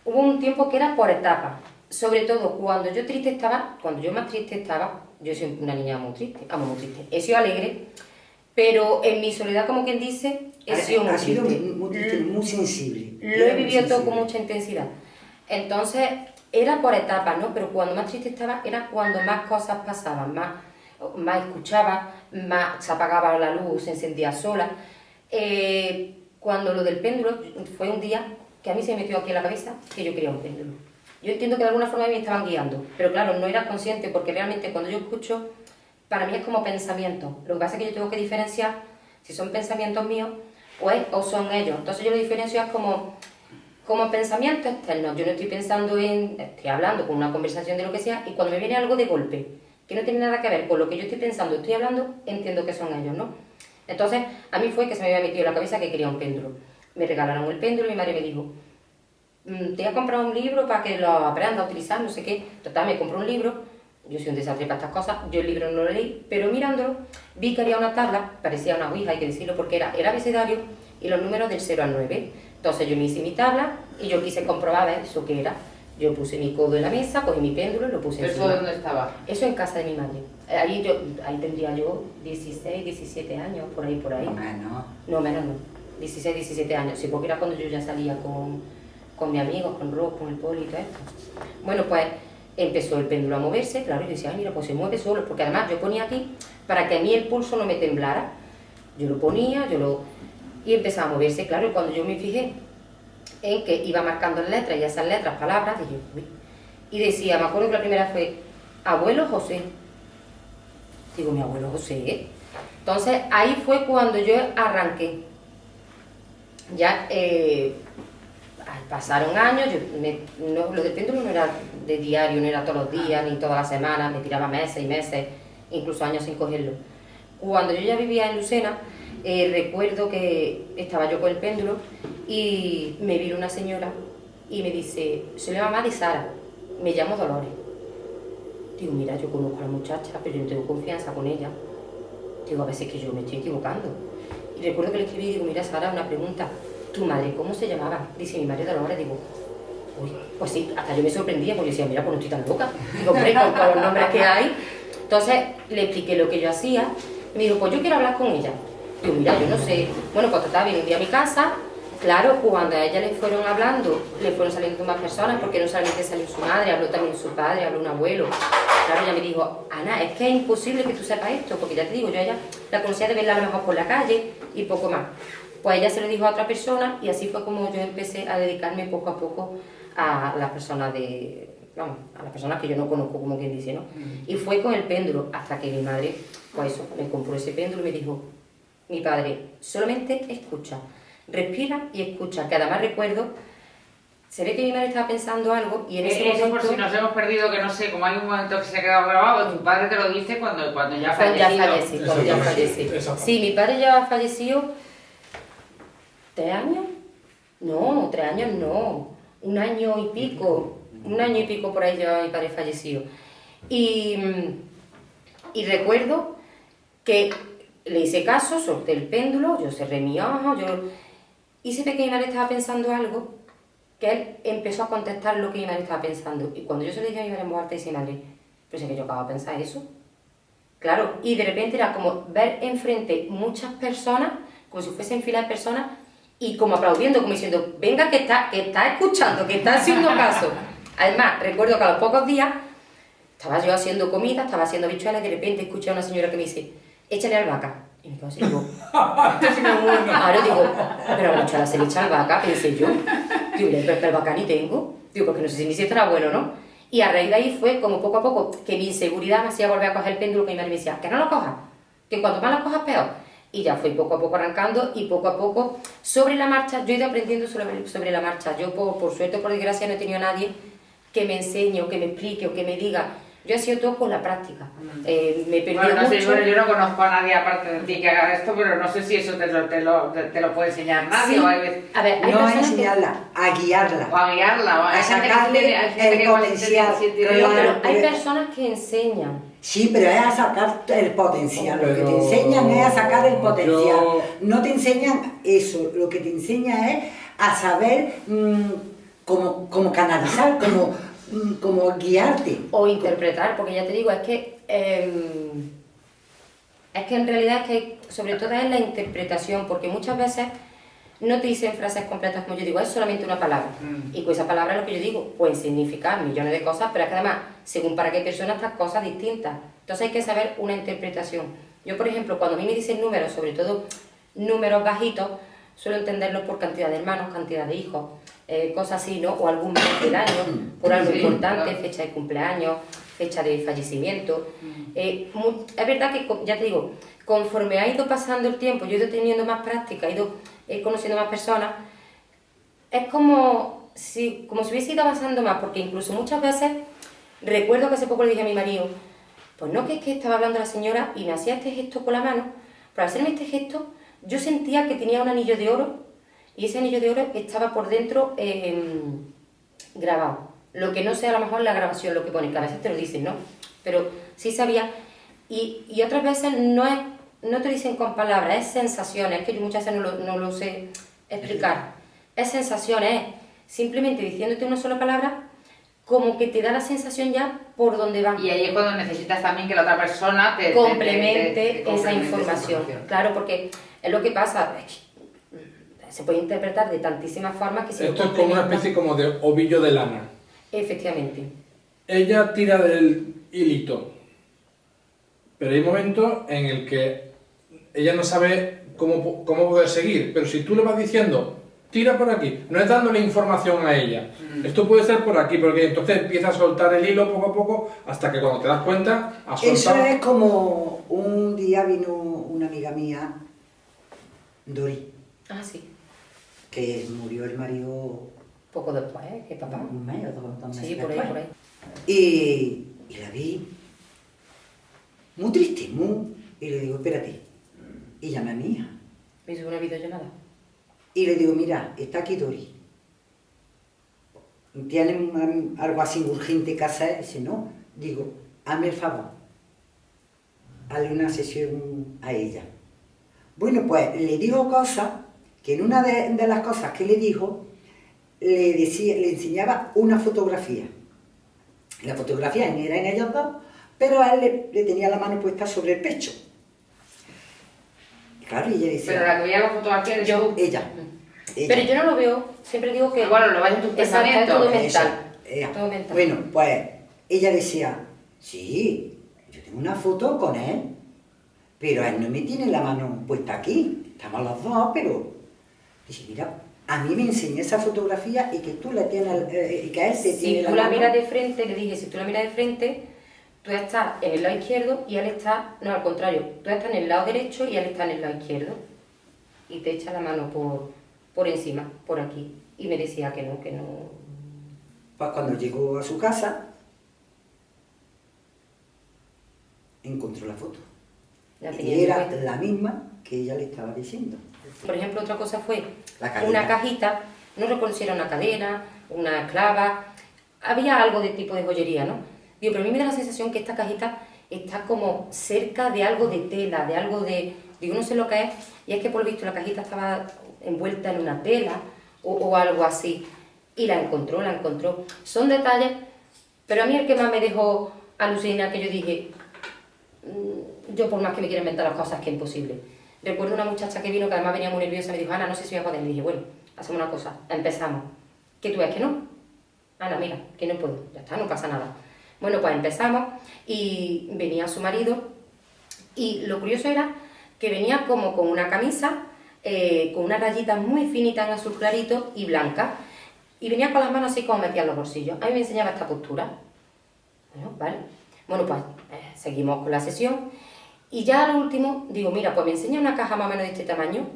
Hubo un tiempo que era por etapas. Sobre todo cuando yo triste estaba, cuando yo más triste estaba, yo soy una niña muy triste, muy triste. He sido alegre, pero en mi soledad, como quien dice, he sido muy Ha sido triste. muy sensible. Lo he vivido todo con mucha intensidad. Entonces, era por etapas, ¿no? Pero cuando más triste estaba, era cuando más cosas pasaban, más escuchaba, más se apagaba la luz, se encendía sola. Cuando lo del péndulo fue un día que a mí se me metió aquí en la cabeza que yo quería un péndulo. Yo entiendo que de alguna forma me estaban guiando, pero claro, no era consciente porque realmente cuando yo escucho, para mí es como pensamiento. Lo que pasa es que yo tengo que diferenciar si son pensamientos míos o son ellos. Entonces yo lo diferencio es como pensamiento externo. Yo no estoy pensando estoy hablando con una conversación de lo que sea y cuando me viene algo de golpe, que no tiene nada que ver con lo que yo estoy pensando, estoy hablando, entiendo que son ellos, ¿no? Entonces, a mí fue que se me había metido en la cabeza que quería un péndulo. Me regalaron el péndulo y mi madre me dijo, te voy a comprar un libro para que lo aprendas a utilizar, no sé qué. Total, me compró un libro, yo soy un desastre para estas cosas, yo el libro no lo leí, pero mirándolo vi que había una tabla, parecía una ouija, hay que decirlo, porque era el abecedario y los números del 0 al 9. Entonces yo me hice mi tabla y yo quise comprobar a ver eso qué era. Yo puse mi codo en la mesa, cogí mi péndulo y lo puse encima. ¿Eso dónde estaba? Eso en casa de mi madre. Ahí tendría yo 16, 17 años, por ahí. Menos. No, menos no. 16, 17 años. Sí, porque era cuando yo ya salía con mis amigos, con Rob, con el Poli y todo esto. Bueno, pues empezó el péndulo a moverse, claro, y yo decía, ay, mira, pues se mueve solo, porque además yo ponía aquí para que a mí el pulso no me temblara. Yo lo ponía, y empezaba a moverse, claro, y cuando yo me fijé en que iba marcando en letras, y esas letras, palabras, dije, uy, y decía, me acuerdo que la primera fue, abuelo José. Digo, mi abuelo José. Entonces, ahí fue cuando yo arranqué. Ya pasaron años, lo del péndulo no era de diario, no era todos los días, ni todas las semanas, me tiraba meses y meses, incluso años sin cogerlo. Cuando yo ya vivía en Lucena, recuerdo que estaba yo con el péndulo y me vino una señora y me dice, soy la mamá de Sara, me llamo Dolores. Digo, mira, yo conozco a la muchacha, pero yo no tengo confianza con ella. Digo, a veces que yo me estoy equivocando. Y recuerdo que le escribí y digo, mira, Sara, una pregunta. ¿Tu madre cómo se llamaba? Dice, mi madre Dolores. Digo, uy, pues sí, hasta yo me sorprendía porque decía, mira, pues no estoy tan loca. Digo, hombre, con todos los nombres que hay. Entonces le expliqué lo que yo hacía. Me dijo, pues yo quiero hablar con ella. Digo, mira, yo no sé. Bueno, pues total, vino un día a mi casa. Claro, cuando a ella le fueron hablando, le fueron saliendo más personas, porque no solamente salió su madre, habló también su padre, habló un abuelo. Claro, ella me dijo, Ana, es que es imposible que tú sepas esto, porque ya te digo, yo a ella la conocía de verla a lo mejor por la calle y poco más. Pues ella se lo dijo a otra persona y así fue como yo empecé a dedicarme poco a poco a las personas a las personas que yo no conozco, como quien dice, ¿no? Y fue con el péndulo, hasta que mi madre, pues eso, me compró ese péndulo y me dijo, mi padre, solamente escucha, respira y escucha, que además recuerdo, se ve que mi madre estaba pensando algo y en ese eso momento... por si nos hemos perdido, que no sé, como hay un momento que se ha quedado grabado, tu padre te lo dice cuando ya ha fallecido. Cuando ya falleció. Sí, mi padre ya falleció 3 años. No, 3 años no. 1 año y pico. 1 año y pico por ahí ya mi padre falleció. Y recuerdo que le hice caso, solté el péndulo, yo cerré mi ojo, y se ve que mi madre estaba pensando algo, que él empezó a contestar lo que mi madre estaba pensando. Y cuando yo se lo dije a mi madre en voz alta, dice, madre, pero sé que yo acabo de pensar eso. Claro, y de repente era como ver enfrente muchas personas, como si fuesen fila de personas, y como aplaudiendo, como diciendo, venga que está escuchando, que está haciendo caso. Además, recuerdo que a los pocos días estaba yo haciendo comida, estaba haciendo habichuelas, y de repente escuché a una señora que me dice, échale albahaca. Y me quedo así, digo, ahora digo, pero a la habichuela se le echa albahaca, pensé yo. Digo, pero que albahaca ni tengo. Digo, porque no sé si ni si estará bueno, ¿no? Y a raíz de ahí fue como poco a poco que mi inseguridad me hacía volver a coger el péndulo, que mi madre me decía, que no lo cojas, que cuanto más lo cojas peor. Y ya fui poco a poco arrancando y poco a poco, sobre la marcha, yo he ido aprendiendo sobre la marcha. Yo por suerte o por desgracia no he tenido a nadie que me enseñe o que me explique o que me diga. Yo he sido todo con la práctica. Me he perdido bueno, no sé, mucho. yo no conozco a nadie aparte de ti que haga esto, pero no sé si eso te lo puede enseñar nadie. Sí. O hay veces... A ver, hay No a personas enseñarla, a guiarla. O a guiarla. O A hay gente que sacarle tiene- hay gente el que igual potencial. tiene- pero Claro, hay pero- personas que enseñan. Sí, pero es a sacar el potencial. Lo que te Pero enseñan es a sacar el potencial. yo- No te enseñan eso. Lo que te enseña es a saber cómo canalizar, cómo guiarte. O interpretar, porque ya te digo, es que en realidad es que sobre todo es la interpretación, porque muchas veces no te dicen frases completas como yo digo, es solamente una palabra. Y con esa palabra lo que yo digo puede significar millones de cosas, pero es que además, según para qué persona, estas cosas distintas. Entonces hay que saber una interpretación. Yo, por ejemplo, cuando a mí me dicen números, sobre todo números bajitos, suelo entenderlos por cantidad de hermanos, cantidad de hijos, cosas así, ¿no? O algún mes del año, por algo Sí, importante, claro. fecha de cumpleaños, fecha de fallecimiento. Es verdad que, ya te digo, conforme ha ido pasando el tiempo, yo he ido teniendo más práctica, he ido conociendo más personas, es como si hubiese ido avanzando más, porque incluso muchas veces, recuerdo que hace poco le dije a mi marido, pues no, que es que estaba hablando la señora y me hacía este gesto con la mano, pero al hacerme este gesto, yo sentía que tenía un anillo de oro, y ese anillo de oro estaba por dentro grabado. Lo que no sé a lo mejor la grabación, lo que pone, que a veces te lo dicen, ¿no? Pero sí sabía. Y otras veces no te dicen con palabras, es sensaciones, es que yo muchas veces no lo sé explicar. Es sensaciones, es simplemente diciéndote una sola palabra, como que te da la sensación ya por dónde va. Y ahí es cuando necesitas también que la otra persona te complemente te esa complemente información. Claro, porque es lo que pasa, se puede interpretar de tantísimas formas que se Esto es como una complementa. especie como de ovillo de lana. Efectivamente. Ella tira del hilito. pero hay momentos en el que ella no sabe cómo poder seguir, pero si tú le vas diciendo, tira por aquí, no es dándole información a ella, esto puede ser por aquí, porque entonces empieza a soltar el hilo poco a poco, hasta que cuando te das cuenta, has Eso soltado. es como un día vino una amiga mía, Dori, Ah, sí. que murió el marido Poco después, que papá. un mes o dos meses Sí, por ahí, después. por ahí. Y la vi muy triste, y le digo, espérate, y llamé a mi hija. Me hizo una videollamada. Y le digo, mira, está aquí Dori. ¿Tienen algo así urgente que hacer? Dice, no. Digo, hazme el favor. Hazle una sesión a ella. Bueno, pues le digo cosas, que en una de las cosas que le dijo, le enseñaba una fotografía. La fotografía era en ellos dos, pero a él le tenía la mano puesta sobre el pecho. Claro, y ella decía... Pero la que veía la fotografía eres Yo. tú. Ella. Pero yo no lo veo, siempre digo que... Bueno, lo ves en tus Exacto, es pensamientos. todo Esa, mental. Todo mental. Bueno, pues ella decía, sí, yo tengo una foto con él, pero él no me tiene la mano puesta aquí. Estamos los dos, pero... Dice, mira, a mí me enseñó esa fotografía y que tú la tienes, y que él te tiene Si la tú la mano... miras de frente, le dije, si tú la miras de frente, tú estás en el lado izquierdo y él está... No, al contrario, tú estás en el lado derecho y él está en el lado izquierdo. Y te echa la mano por encima, por aquí. Y me decía que no, que no... Pues cuando llegó a su casa, encontró la foto. La tenía Y en era cuenta. la misma que ella le estaba diciendo. Por ejemplo, otra cosa fue La cajita. una cajita, no recuerdo si era una cadena, una clava, había algo de tipo de joyería, ¿no? Digo, pero a mí me da la sensación que esta cajita está como cerca de algo de tela, de algo de... Digo, no sé lo que es, y es que por lo visto la cajita estaba envuelta en una tela o algo así, y la encontró. Son detalles, pero a mí el que más me dejó alucinar, que yo dije, yo por más que me quiera inventar las cosas, que es imposible. Recuerdo una muchacha que vino, que además venía muy nerviosa, me dijo, Ana, no sé si voy a poder. Le dije, bueno, hacemos una cosa, empezamos. ¿Que tú ves que no? Ana, mira, que no puedo, ya está, no pasa nada. Bueno, pues empezamos y venía su marido y lo curioso era que venía como con una camisa, con unas rayitas muy finitas en azul clarito y blanca, y venía con las manos así como metía en los bolsillos. A mí me enseñaba esta postura. Bueno, vale. Bueno, pues seguimos con la sesión. Y ya al último, digo, mira, pues me enseña una caja más o menos de este tamaño.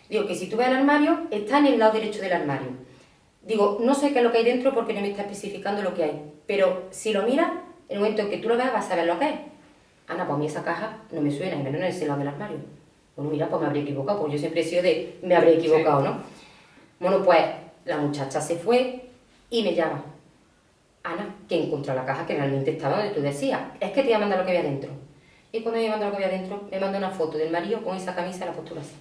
Digo, que si tú ves el armario, está en el lado derecho del armario. Digo, no sé qué es lo que hay dentro porque no me está especificando lo que hay. Pero si lo miras, en el momento en que tú lo veas, vas a saber lo que es. Ana, pues a mí esa caja no me suena, y menos en ese lado del armario. Bueno, mira, pues me habré equivocado, porque yo siempre he sido de, me habré equivocado, ¿no? Bueno, pues la muchacha se fue y me llama. Ana, que encontró la caja que realmente estaba donde tú decías. Es que te iba a mandar lo que había dentro. Y cuando me mandó lo que había dentro, me mandó una foto del marido con esa camisa y la postura así.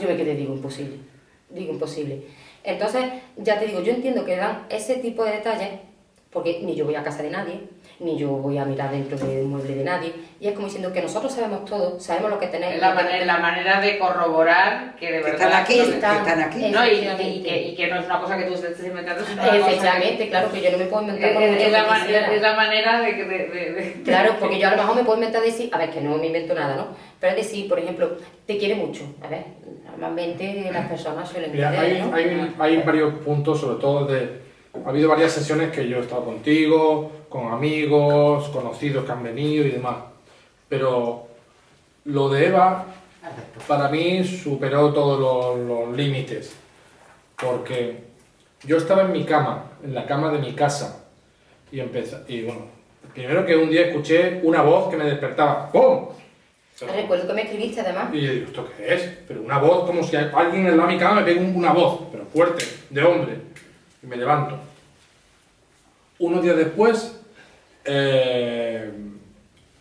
Yo me quedé, digo, imposible. Digo, imposible. Entonces, ya te digo, yo entiendo que dan ese tipo de detalles, porque ni yo voy a casa de nadie, ni yo voy a mirar dentro del mueble de nadie, y es como diciendo que nosotros sabemos todo, sabemos lo que tenemos. Es la manera de corroborar que de Que verdad... están aquí. No, y que no es una cosa que tú estés inventando, sino una cosa Efectivamente, claro, que yo no me puedo inventar por mucho es que la quisiera. manera de... Claro, porque yo a lo mejor me puedo inventar decir, a ver, que no me invento nada, ¿no? Pero es decir, por ejemplo, te quiere mucho, a ver, normalmente las personas suelen Mira, querer, ¿no? hay varios puntos, sobre todo ha habido varias sesiones que yo he estado contigo, con amigos, conocidos que han venido y demás. Pero lo de Eva, para mí, superó todos los límites. Porque yo estaba en mi cama, en la cama de mi casa, y bueno, primero que un día escuché una voz que me despertaba. ¡Pum! Recuerdo que me escribiste además. Y yo digo, ¿esto qué es? Pero una voz, como si alguien en la mi cama me pegue una voz, pero fuerte, de hombre. Y me levanto. Unos días después,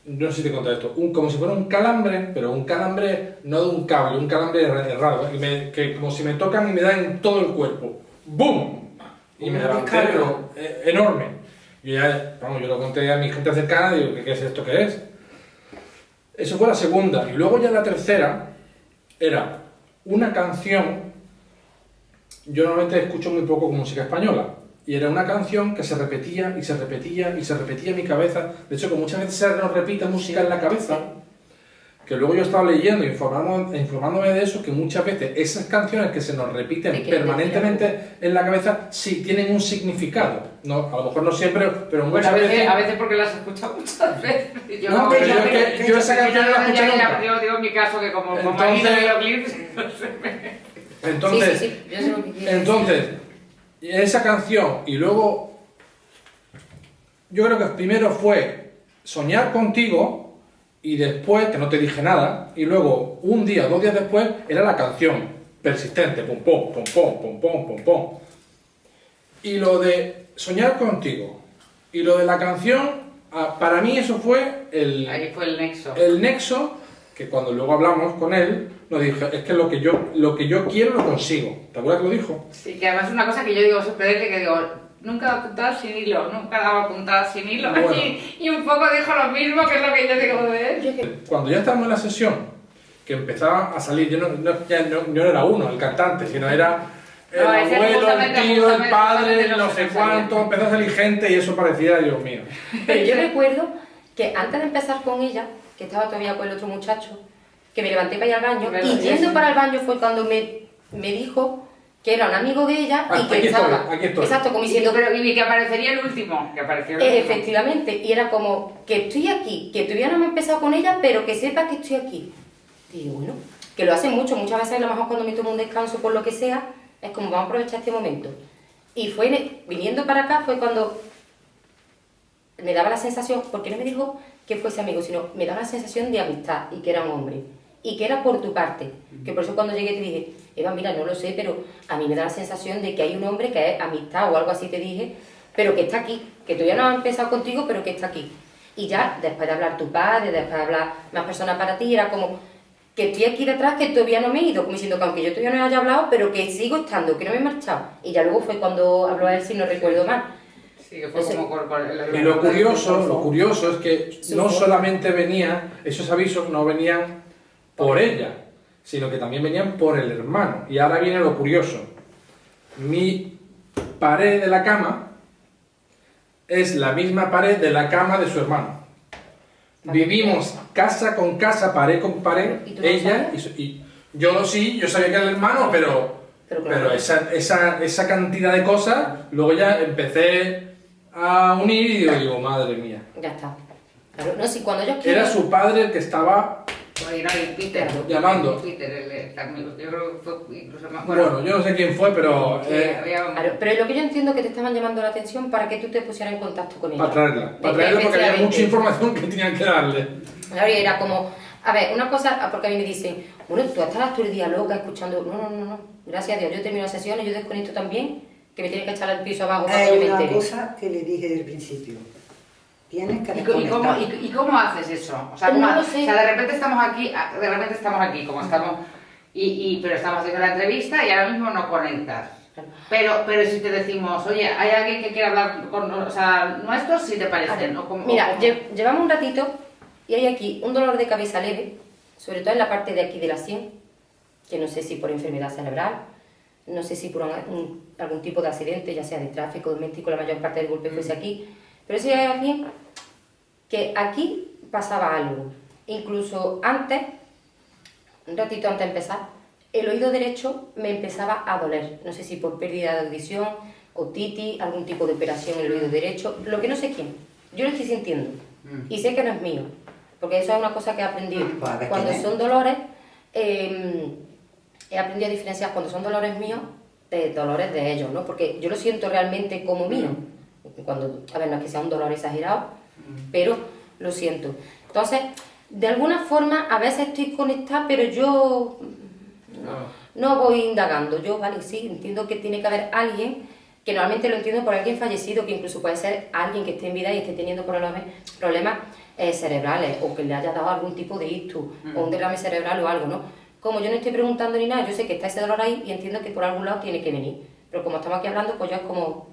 no sé si te conté esto, como si fuera un calambre, pero un calambre no de un cable, un calambre raro, que como si me tocan y me dan en todo el cuerpo. ¡Bum! Y me levanté, pero enorme. Yo lo conté a mi gente cercana y digo, ¿qué es esto que es? Eso fue la segunda. Y luego ya la tercera era una canción. Yo normalmente escucho muy poco música española, y era una canción que se repetía y se repetía y se repetía en mi cabeza. De hecho, como muchas veces se nos repite música en la cabeza, que luego yo estaba leyendo, informándome de eso, que muchas veces esas canciones que se nos repiten permanentemente en la cabeza sí tienen un significado. No, a lo mejor no siempre, pero muchas veces... A veces porque las he escuchado muchas veces. No, pero yo esa canción no la escuché nunca. Yo digo en mi caso que como Entonces- ahí no veo clips, Entonces, Sí, yo sé lo que quieres entonces, esa canción y luego, yo creo que primero fue Soñar contigo y después, que no te dije nada, y luego un día, 2 días después, era la canción persistente, pum pum, pum pum, pum pum, pum pum. Y lo de Soñar contigo y lo de la canción, para mí eso fue ahí fue el nexo. el nexo que cuando luego hablamos con él, nos dijo, es que lo que yo quiero lo consigo. ¿Te acuerdas que lo dijo? Sí, que además es una cosa que yo digo sorprendente, que digo, nunca daba puntadas sin hilo, nunca daba puntadas sin hilo. Bueno. Y un poco dijo lo mismo, que es lo que yo digo de él. Yo que- Cuando ya estábamos en la sesión, que empezaba a salir, yo no era uno, el cantante, sino era el No, ese abuelo, el justamente- tío, el justamente padre, no no se sé sabía. cuánto, empezó a salir gente y eso parecía, Dios mío. Pero yo recuerdo que antes de empezar con ella, que estaba todavía con el otro muchacho, que me levanté para ir al baño, Claro, y yendo eso. para el baño fue cuando me dijo que era un amigo de ella y que Aquí estaba... estoy, aquí estoy. Exacto, como diciendo... Y que aparecería el último, que apareció el último. Efectivamente, y era como que estoy aquí, que todavía no me he empezado con ella, pero que sepa que estoy aquí. Y digo, bueno, que lo hacen mucho, muchas veces a lo mejor cuando me tomo un descanso por lo que sea, es como vamos a aprovechar este momento. Y fue, viniendo para acá, fue cuando me daba la sensación, porque no me dijo que fuese amigo, sino me daba la sensación de amistad y que era un hombre. Y que era por tu parte. Que por eso cuando llegué te dije, Eva, mira, no lo sé, pero a mí me da la sensación de que hay un hombre que es amistad o algo así te dije, pero que está aquí, que todavía no ha empezado contigo, pero que está aquí. Y ya, después de hablar tu padre, después de hablar más personas para ti, era como que estoy aquí detrás, que todavía no me he ido, como diciendo que aunque yo todavía no haya hablado, pero que sigo estando, que no me he marchado. Y ya luego fue cuando habló a él, si no recuerdo mal. Sí, que fue como por el... Y lo curioso es que no solamente venía, esos avisos no venían por ella, sino que también venían por el hermano. Y ahora viene lo curioso. Mi pared de la cama es la misma pared de la cama de su hermano. Vivimos casa con casa, pared con pared, ¿Y tú no ella sabías? y yo sí, yo sabía que era el hermano, pero claro. esa cantidad de cosas, luego ya empecé a unir y digo, madre mía. Ya está. Claro, no, si cuando ellos Era quieren... su padre el que estaba... Bueno, y Peter. Llamando. Peter, el amigo. Yo creo que fue incluso más... Bueno, yo no sé quién fue, pero... sí, había... Claro, pero lo que yo entiendo que te estaban llamando la atención para que tú te pusieras en contacto con ella. Para traerla porque había Efectivamente. mucha información que tenían que darle. Claro, y era como, a ver, una cosa, porque a mí me dicen, bueno, tú estabas todo el día loca escuchando, no, gracias a Dios, yo termino la sesión y yo desconecto también, que me tienen que echar el piso abajo para que yo Hay me una entere. cosa que le dije desde el principio. Tienes que ¿Y cómo, desconectar. y cómo haces eso? O sea, No ¿cómo- lo sé. o sea, de repente estamos aquí, como estamos, pero estamos haciendo la entrevista y ahora mismo no conectas. Pero si te decimos, oye, hay alguien que quiere hablar con, o sea, nuestros, si te parece, ¿no? Mira, llevamos un ratito y hay aquí un dolor de cabeza leve, sobre todo en la parte de aquí de la sien, que no sé si por enfermedad cerebral, no sé si por algún tipo de accidente, ya sea de tráfico doméstico, la mayor parte del golpe fuese aquí, pero sí hay alguien que aquí pasaba algo. Incluso antes, un ratito antes de empezar, el oído derecho me empezaba a doler. No sé si por pérdida de audición, otitis, algún tipo de operación en el oído derecho, lo que no sé quién. Yo lo estoy sintiendo y sé que no es mío, porque eso es una cosa que he aprendido. Pues a ver Cuando quién es. son dolores, he aprendido a diferenciar cuando son dolores míos de dolores de ellos, ¿no? Porque yo lo siento realmente como mío. Cuando, a ver, no es que sea un dolor exagerado, pero lo siento. Entonces, de alguna forma, a veces estoy conectada, pero yo no voy indagando. Yo, vale, sí, entiendo que tiene que haber alguien, que normalmente lo entiendo por alguien fallecido, que incluso puede ser alguien que esté en vida y esté teniendo problemas cerebrales, o que le haya dado algún tipo de ictus, o un derrame cerebral o algo, ¿no? Como yo no estoy preguntando ni nada, yo sé que está ese dolor ahí y entiendo que por algún lado tiene que venir. Pero como estamos aquí hablando, pues yo es como,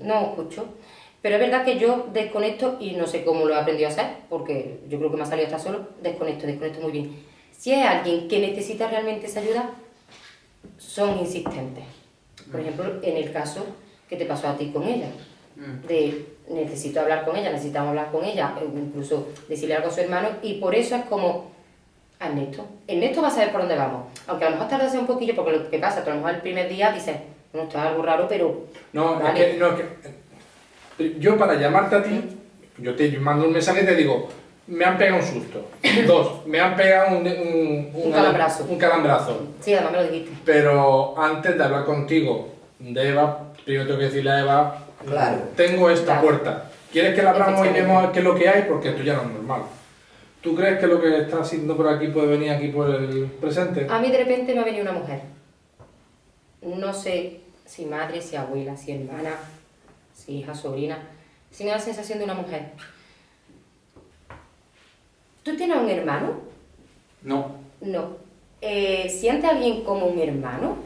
no escucho. Pero es verdad que yo desconecto y no sé cómo lo he aprendido a hacer, porque yo creo que me ha salido hasta solo, desconecto muy bien. Si hay alguien que necesita realmente esa ayuda, son insistentes. Por ejemplo, en el caso que te pasó a ti con ella. De necesito hablar con ella, necesitamos hablar con ella, o incluso decirle algo a su hermano, y por eso es como Ernesto. Ernesto va a saber por dónde vamos, aunque a lo mejor tardase un poquillo, porque lo que pasa, que a lo mejor el primer día dices, bueno, esto es algo raro, pero... No, vale. es que yo para llamarte a ti, yo te mando un mensaje y te digo, me han pegado un susto. 2, me han pegado Un calambrazo. Un calambrazo. Sí, además me lo dijiste. Pero antes de hablar contigo de Eva, primero tengo que decirle a Eva, Claro. tengo esta Claro. puerta. ¿Quieres que la abramos y Efectivamente. vemos qué es lo que hay? Porque esto ya no es normal. ¿Tú crees que lo que está haciendo por aquí puede venir aquí por el presente? A mí de repente me ha venido una mujer. No sé si madre, si abuela, si hermana, si hija, sobrina. Sí me da la sensación de una mujer. ¿Tú tienes un hermano? No. No. ¿Siente a alguien como un hermano?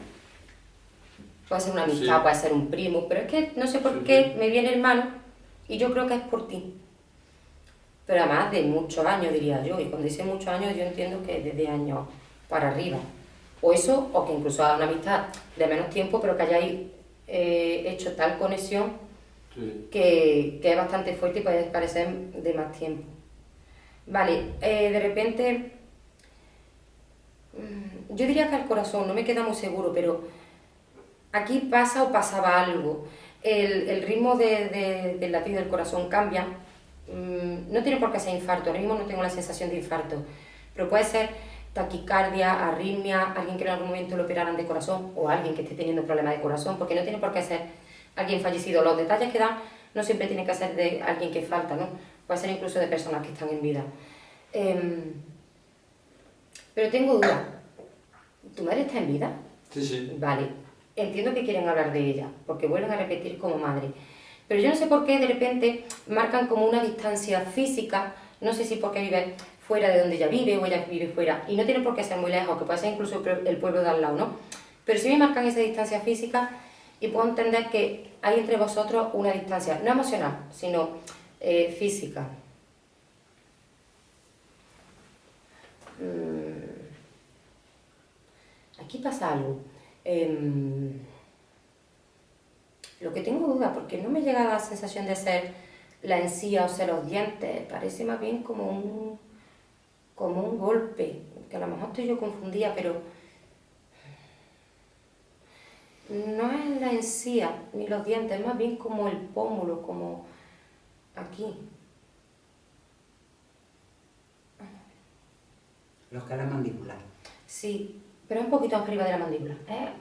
Puede ser una amistad, Sí. puede ser un primo, pero es que no sé por Sí, qué sí. me viene hermano y yo creo que es por ti. Pero además de muchos años, diría yo, y cuando dice muchos años yo entiendo que desde años para arriba. O eso, o que incluso haga una amistad de menos tiempo, pero que hayáis hecho tal conexión Sí. que es bastante fuerte y puede parecer de más tiempo. Vale, de repente, yo diría que al corazón, no me queda muy seguro, pero aquí pasa o pasaba algo. El ritmo del latido del corazón cambia. No tiene por qué ser infarto, ahora mismo no tengo la sensación de infarto, pero puede ser taquicardia, arritmia, alguien que en algún momento lo operaran de corazón o alguien que esté teniendo problemas de corazón, porque no tiene por qué ser alguien fallecido. Los detalles que dan no siempre tienen que ser de alguien que falta, ¿no? Puede ser incluso de personas que están en vida. Pero tengo dudas. ¿Tu madre está en vida? Sí, sí. Vale, entiendo que quieren hablar de ella, porque vuelven a repetir como madre. Pero yo no sé por qué de repente marcan como una distancia física, no sé si porque vive fuera de donde ella vive o ella vive fuera, y no tiene por qué ser muy lejos, que puede ser incluso el pueblo de al lado, ¿no? Pero sí me marcan esa distancia física y puedo entender que hay entre vosotros una distancia, no emocional, sino física. Aquí pasa algo. Lo que tengo duda, porque no me llega la sensación de ser la encía o ser los dientes, parece más bien como un golpe, que a lo mejor estoy yo confundida, pero no es la encía ni los dientes, es más bien como el pómulo, como aquí. Los que la mandíbula. Sí, pero es un poquito más arriba de la mandíbula. La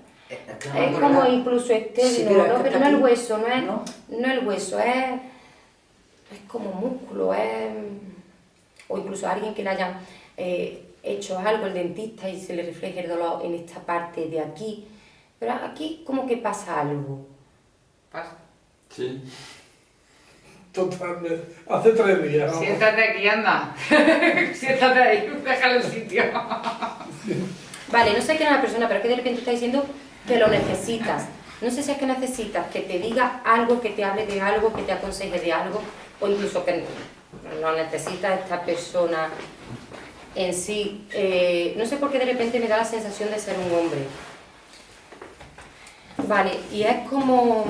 Es como incluso externo, Sí, pero es ¿no? que Pero está no el aquí. hueso, no es, No. no el hueso, es como músculo, o incluso alguien que le hayan hecho algo el dentista y se le refleje el dolor en esta parte de aquí. Pero aquí como que pasa algo. Pasa. Sí. Totalmente. Hace 3 días. ¿no? Siéntate aquí, anda. Siéntate ahí, déjalo en sitio. Vale, no sé quién es la persona, pero es que de repente está diciendo que lo necesitas. No sé si es que necesitas que te diga algo, que te hable de algo, que te aconseje de algo, o incluso que no necesitas esta persona en sí. No sé por qué de repente me da la sensación de ser un hombre. Vale, y es como